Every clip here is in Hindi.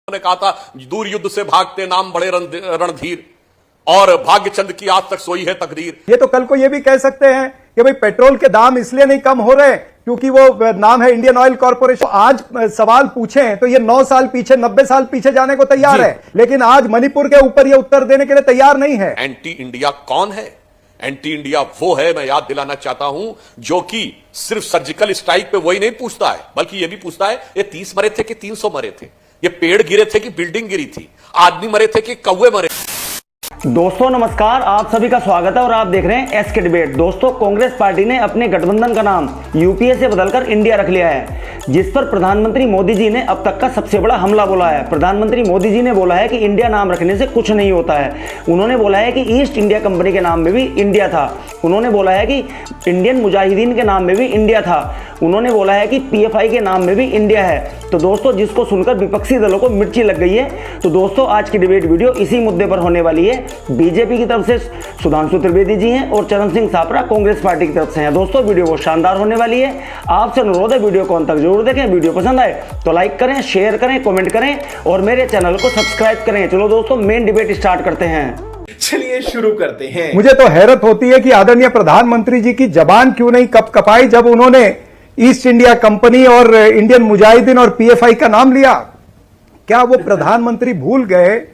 उन्होंने कहा था दूर युद्ध से भागते नाम बड़े रणधीर और भाग्यचंद की आज तक सोई है तकदीर। ये तो कल को ये भी कह सकते हैं कि भाई पेट्रोल के दाम इसलिए नहीं कम हो रहे क्योंकि वो नाम है इंडियन ऑयल कॉर्पोरेशन। आज सवाल पूछें तो ये 9 साल पीछे 90 साल पीछे जाने को तैयार है, लेकिन आज मणिपुर के ऊपर ये उत्तर देने के लिए तैयार नहीं है। एंटी इंडिया कौन है? एंटी इंडिया वो है, मैं याद दिलाना चाहता हूं, जो कि सिर्फ सर्जिकल स्ट्राइक पे वही नहीं पूछता है बल्कि ये भी पूछता है ये 30 मरे थे कि 300 मरे थे, ये पेड़ गिरे थे कि बिल्डिंग गिरी थी, आदमी मरे थे कि कौवे मरे। दोस्तों नमस्कार, आप सभी का स्वागत है और आप देख रहे हैं एसके डिबेट। दोस्तों कांग्रेस पार्टी ने अपने गठबंधन का नाम यूपीए से बदलकर इंडिया रख लिया है, जिस पर प्रधानमंत्री मोदी जी ने अब तक का सबसे बड़ा हमला बोला है। प्रधानमंत्री मोदी जी ने बोला है कि इंडिया नाम रखने से कुछ नहीं होता है। उन्होंने बोला है कि ईस्ट इंडिया कंपनी के नाम में भी इंडिया था। उन्होंने बोला है कि इंडियन मुजाहिदीन के नाम में भी इंडिया था। उन्होंने बोला है कि पीएफआई के नाम में भी इंडिया है। तो दोस्तों जिसको सुनकर विपक्षी दलों को मिर्ची लग गई है। तो दोस्तों आज की डिबेट वीडियो इसी मुद्दे पर होने वाली है। बीजेपी की तरफ से सुधांशु त्रिवेदी जी हैं और चरण सिंह सापरा कांग्रेस पार्टी की तरफ से हैं। दोस्तों वीडियो बहुत शानदार होने वाली है। आपसे अनुरोध है वीडियो को अंत तक जरूर देखें। वीडियो पसंद आए तो लाइक करें, शेयर करें, कमेंट करें और मेरे चैनल को सब्सक्राइब करें। चलो दोस्तों मेन डिबेट स्टार्ट करते हैं। चलिए शुरू करते हैं। मुझे तो हैरत होती है कि आदरणीय प्रधानमंत्री जी की जबान क्यों नहीं कपाई जब उन्होंने ईस्ट इंडिया कंपनी और इंडियन मुजाहिदीन और पीएफआई का नाम लिया। क्या वो प्रधानमंत्री भूल गए?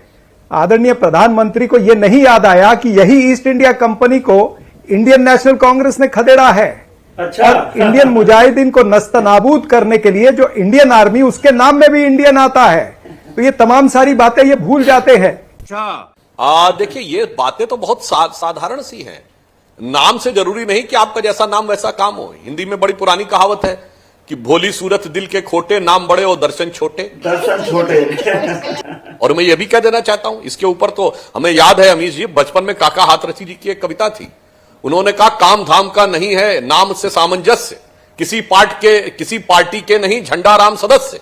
आदरणीय प्रधानमंत्री को यह नहीं याद आया कि यही ईस्ट इंडिया कंपनी को इंडियन नेशनल कांग्रेस ने खदेड़ा है। अच्छा। और इंडियन मुजाहिदीन को नस्तनाबूद करने के लिए जो इंडियन आर्मी, उसके नाम में भी इंडियन आता है। तो ये तमाम सारी बातें ये भूल जाते हैं। देखिए ये बातें तो बहुत साधारण सी हैं। नाम से जरूरी नहीं कि आपका जैसा नाम वैसा काम हो। हिंदी में बड़ी पुरानी कहावत है कि भोली सूरत दिल के खोटे, नाम बड़े और दर्शन छोटे। और मैं ये भी कह देना चाहता हूं, इसके ऊपर तो हमें याद है अमीश जी, बचपन में काका हाथरसी जी की एक कविता थी। उन्होंने कहा काम धाम का नहीं है नाम से सामंजस्य, किसी पार्टी के नहीं झंडा राम सदस्य,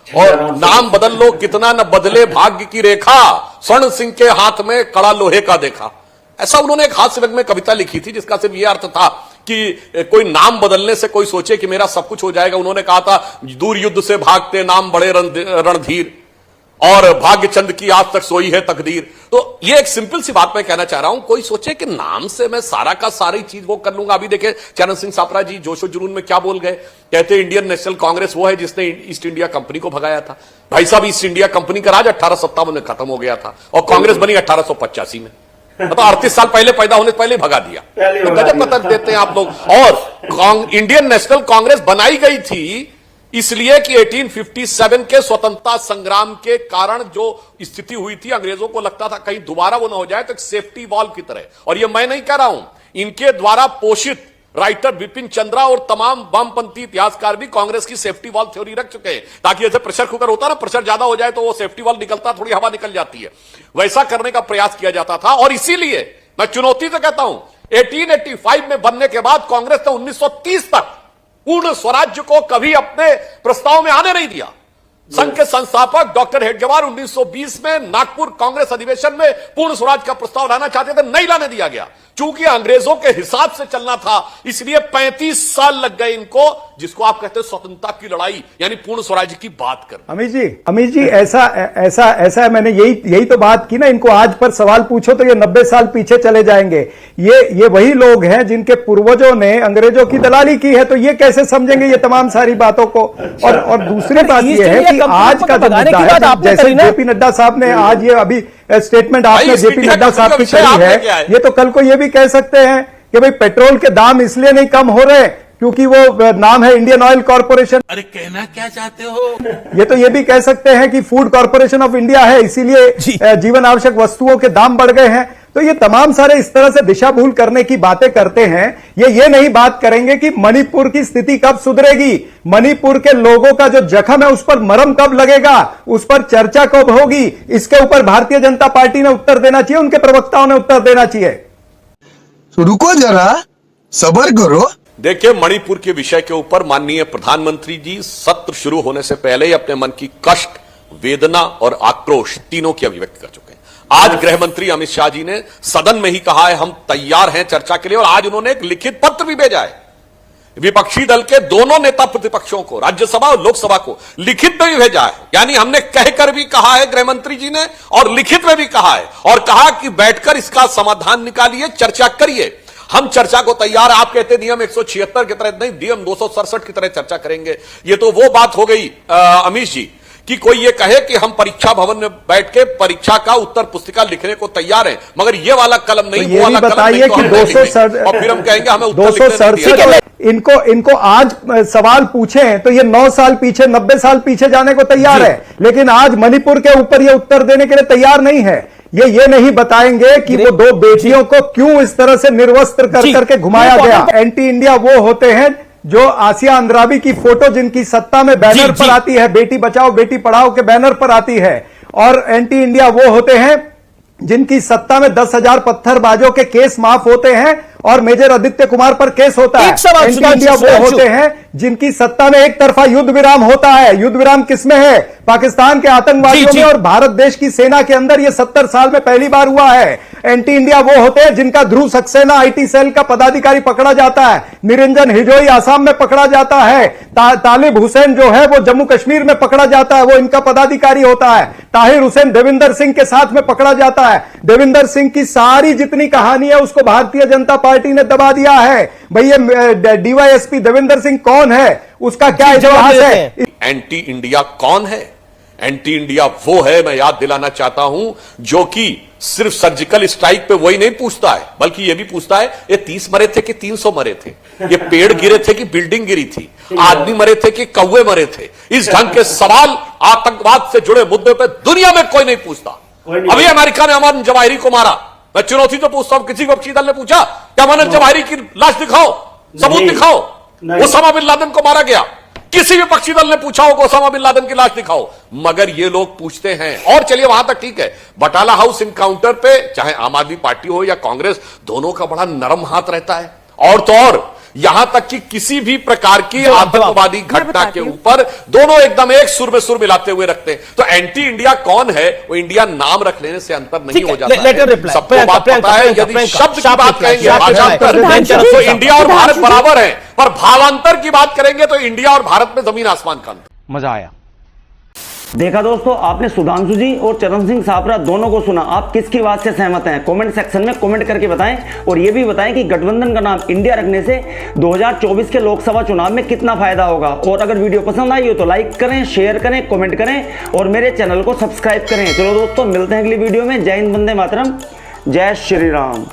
और नाम बदल लो कितना न बदले भाग्य की रेखा, स्वर्ण सिंह के हाथ में कड़ा लोहे का देखा। ऐसा उन्होंने एक हास्य व्यंग्य में कविता लिखी थी जिसका सिर्फ यह अर्थ था कि कोई नाम बदलने से कोई सोचे कि मेरा सब कुछ हो जाएगा। उन्होंने कहा था दूर युद्ध से भागते नाम बड़े रणधीर और भाग्यचंद की आज तक सोई है तकदीर। तो ये एक सिंपल सी बात मैं कहना चाह रहा हूं, कोई सोचे कि नाम से मैं सारा का सारी चीज वो कर लूंगा। अभी देखे चरण सिंह सापरा जी जोशो जुनून में क्या बोल गए, कहते इंडियन नेशनल कांग्रेस वो है जिसने ईस्ट इंडिया कंपनी को भगाया था। भाई साहब ईस्ट इंडिया कंपनी का राज 1857 में खत्म हो गया था और कांग्रेस बनी 1885 में। मतलब 38 साल पहले पैदा होने से पहले भगा दिया। तो गजब का तर्क देते हैं आप लोग। और इंडियन नेशनल कांग्रेस बनाई गई थी इसलिए कि 1857 के स्वतंत्रता संग्राम के कारण जो स्थिति हुई थी, अंग्रेजों को लगता था कहीं दोबारा वो ना हो जाए, तो एक सेफ्टी वॉल की तरह। और ये मैं नहीं कह रहा हूं, इनके द्वारा पोषित राइटर बिपिन चंद्रा और तमाम वामपंथी इतिहासकार भी कांग्रेस की सेफ्टी वॉल थ्योरी रख चुके हैं, ताकि जैसे प्रेशर कुकर होता है ना, प्रेशर ज्यादा हो जाए तो वो सेफ्टी वॉल निकलता, थोड़ी हवा निकल जाती है, वैसा करने का प्रयास किया जाता था। और इसीलिए मैं चुनौती से कहता हूं 1885 में बनने के बाद कांग्रेस ने 1930 तक पूर्ण स्वराज्य को कभी अपने प्रस्ताव में आने नहीं दिया। संघ के संस्थापक डॉक्टर हेडगेवार 1920 में नागपुर कांग्रेस अधिवेशन में पूर्ण स्वराज का प्रस्ताव लाना चाहते थे, नहीं लाने दिया गया। चूंकि अंग्रेजों के हिसाब से चलना था, इसलिए 35 साल लग गए इनको, जिसको आप कहते हैं स्वतंत्रता की लड़ाई, यानी पूर्ण स्वराज की बात कर। अमित जी ऐसा मैंने यही तो बात की ना। इनको आज पर सवाल पूछो तो ये 90 साल पीछे चले जाएंगे। ये वही लोग हैं जिनके पूर्वजों ने अंग्रेजों की दलाली की है, तो ये कैसे समझेंगे ये तमाम सारी बातों को। और दूसरी बात ये है कि आज का जो मुद्दा है, जैसे जेपी नड्डा साहब ने आज ये अभी स्टेटमेंट आपने जेपी नड्डा साहब की करी है, ये तो कल को ये भी कह सकते हैं कि भाई पेट्रोल के दाम इसलिए नहीं कम हो रहे क्योंकि वो नाम है इंडियन ऑयल कॉर्पोरेशन। अरे कहना क्या चाहते हो? ये तो ये भी कह सकते हैं कि फूड कॉर्पोरेशन ऑफ इंडिया है, इसीलिए जीवन आवश्यक वस्तुओं के दाम बढ़ गए हैं। तो ये तमाम सारे इस तरह से दिशा भूल करने की बातें करते हैं। ये नहीं बात करेंगे कि मणिपुर की स्थिति कब सुधरेगी, मणिपुर के लोगों का जो जख्म है उस पर मरहम कब लगेगा, उस पर चर्चा कब होगी। इसके ऊपर भारतीय जनता पार्टी ने उत्तर देना चाहिए, उनके प्रवक्ताओं ने उत्तर देना चाहिए। तो रुको जरा, सब्र करो। देखिए मणिपुर के विषय के ऊपर माननीय प्रधानमंत्री जी सत्र शुरू होने से पहले ही अपने मन की कष्ट, वेदना और आक्रोश तीनों की अभिव्यक्ति कर चुके हैं। आज गृह मंत्री अमित शाह जी ने सदन में ही कहा है हम तैयार हैं चर्चा के लिए, और आज उन्होंने एक लिखित पत्र भी भेजा है विपक्षी दल के दोनों नेता प्रतिपक्षों को, राज्यसभा और लोकसभा को लिखित में भी भेजा है। यानी हमने कहकर भी कहा है गृह मंत्री जी ने, और लिखित में भी कहा है, और कहा कि बैठकर इसका समाधान निकालिए, चर्चा करिए। हम चर्चा को तैयार। आप कहते नियम 176 की तरह नहीं, नियम 267 की तरह चर्चा करेंगे। ये तो वो बात हो गई अमीश जी कि कोई ये कहे कि हम परीक्षा भवन में बैठ के परीक्षा का उत्तर पुस्तिका लिखने को तैयार हैं, मगर ये वाला कलम नहीं, तो वो वाला कलम बताइए नहीं, कि तो और फिर हम कहेंगे हमें उत्तर लिखने नहीं दिया। इनको आज सवाल पूछे तो ये 9 साल पीछे, 90 साल पीछे जाने को तैयार है, लेकिन आज मणिपुर के ऊपर ये उत्तर देने के लिए तैयार नहीं है। ये नहीं बताएंगे कि वो 2 बेटियों को क्यों इस तरह से निर्वस्त्र करके घुमाया गया। एंटी इंडिया वो होते हैं जो आसिया अंद्राबी की फोटो जिनकी सत्ता में बैनर पर आती है, बेटी बचाओ बेटी पढ़ाओ के बैनर पर आती है, और एंटी इंडिया वो होते हैं जिनकी सत्ता में 10,000 पत्थरबाजों के केस माफ होते हैं और मेजर आदित्य कुमार पर केस होता है। एंटी इंडिया वो होते हैं जिनकी सत्ता में एक तरफा युद्ध विराम होता है। युद्ध विराम किसमें है? पाकिस्तान के आतंकवादियों में और भारत देश की सेना के अंदर। ये 70 साल में पहली बार हुआ है। एंटी इंडिया वो होते हैं जिनका ध्रुव सक्सेना आईटी सेल का पदाधिकारी पकड़ा जाता है, निरंजन हिजोई आसाम में पकड़ा जाता है, तालिब हुसैन जो है वो जम्मू कश्मीर में पकड़ा जाता है, वो इनका पदाधिकारी होता है, ताहिर हुसैन देविंदर सिंह के साथ में पकड़ा जाता है। देविंदर सिंह की सारी जितनी कहानी है उसको भारतीय जनता पार्टी ने दबा दिया है। भैया डीवाईएसपी देविंदर सिंह कौन है, उसका क्या इतिहास है? एंटी इंडिया कौन है? एंटी इंडिया वो है, मैं याद दिलाना चाहता हूं, जो कि सिर्फ सर्जिकल स्ट्राइक पे वही नहीं पूछता है, बल्कि यह भी पूछता है ये 30 मरे थे कि 300 मरे थे, ये पेड़ गिरे थे कि बिल्डिंग गिरी थी, आदमी मरे थे कि कौवे मरे थे। इस ढंग के सवाल आतंकवाद से जुड़े मुद्दे पे दुनिया में कोई नहीं पूछता। अभी अमेरिका ने अमन जवाहिरी को मारा, मैं चुनौती तो पूछता हूं, किसी विपक्षी दल ने पूछा क्या अमन जवाहिरी की लाश दिखाओ, सबूत दिखाओ, ओसामा बिन लादेन को मारा गया। किसी भी पक्षी दल ने पूछा होगा ओसामा बिन लादेन की लाश दिखाओ, मगर ये लोग पूछते हैं। और चलिए वहां तक ठीक है, बटाला हाउस इनकाउंटर पे चाहे आम आदमी पार्टी हो या कांग्रेस, दोनों का बड़ा नरम हाथ रहता है। और तो और यहां तक कि किसी भी प्रकार की आतंकवादी घटना के ऊपर दोनों एकदम एक सुर में सुर मिलाते हुए रखते हैं। तो एंटी इंडिया कौन है? वो इंडिया नाम रख लेने से अंतर नहीं हो जाता है। सबको बात पता है, यदि शब्द की बात कहेंगे भाषांतर तो इंडिया और भारत बराबर है, पर भावांतर की बात करेंगे तो इंडिया और भारत में जमीन आसमान का अंतर। मजा आया। देखा दोस्तों, आपने सुधांशु जी और चरण सिंह सापरा दोनों को सुना। आप किसकी बात से सहमत हैं? कमेंट सेक्शन में कमेंट करके बताएं, और यह भी बताएं कि गठबंधन का नाम इंडिया रखने से 2024 के लोकसभा चुनाव में कितना फायदा होगा। और अगर वीडियो पसंद आई हो तो लाइक करें, शेयर करें, कमेंट करें और मेरे चैनल को सब्सक्राइब करें। चलो दोस्तों, मिलते हैं अगली वीडियो में। जय हिंद, वंदे मातरम, जय श्री राम।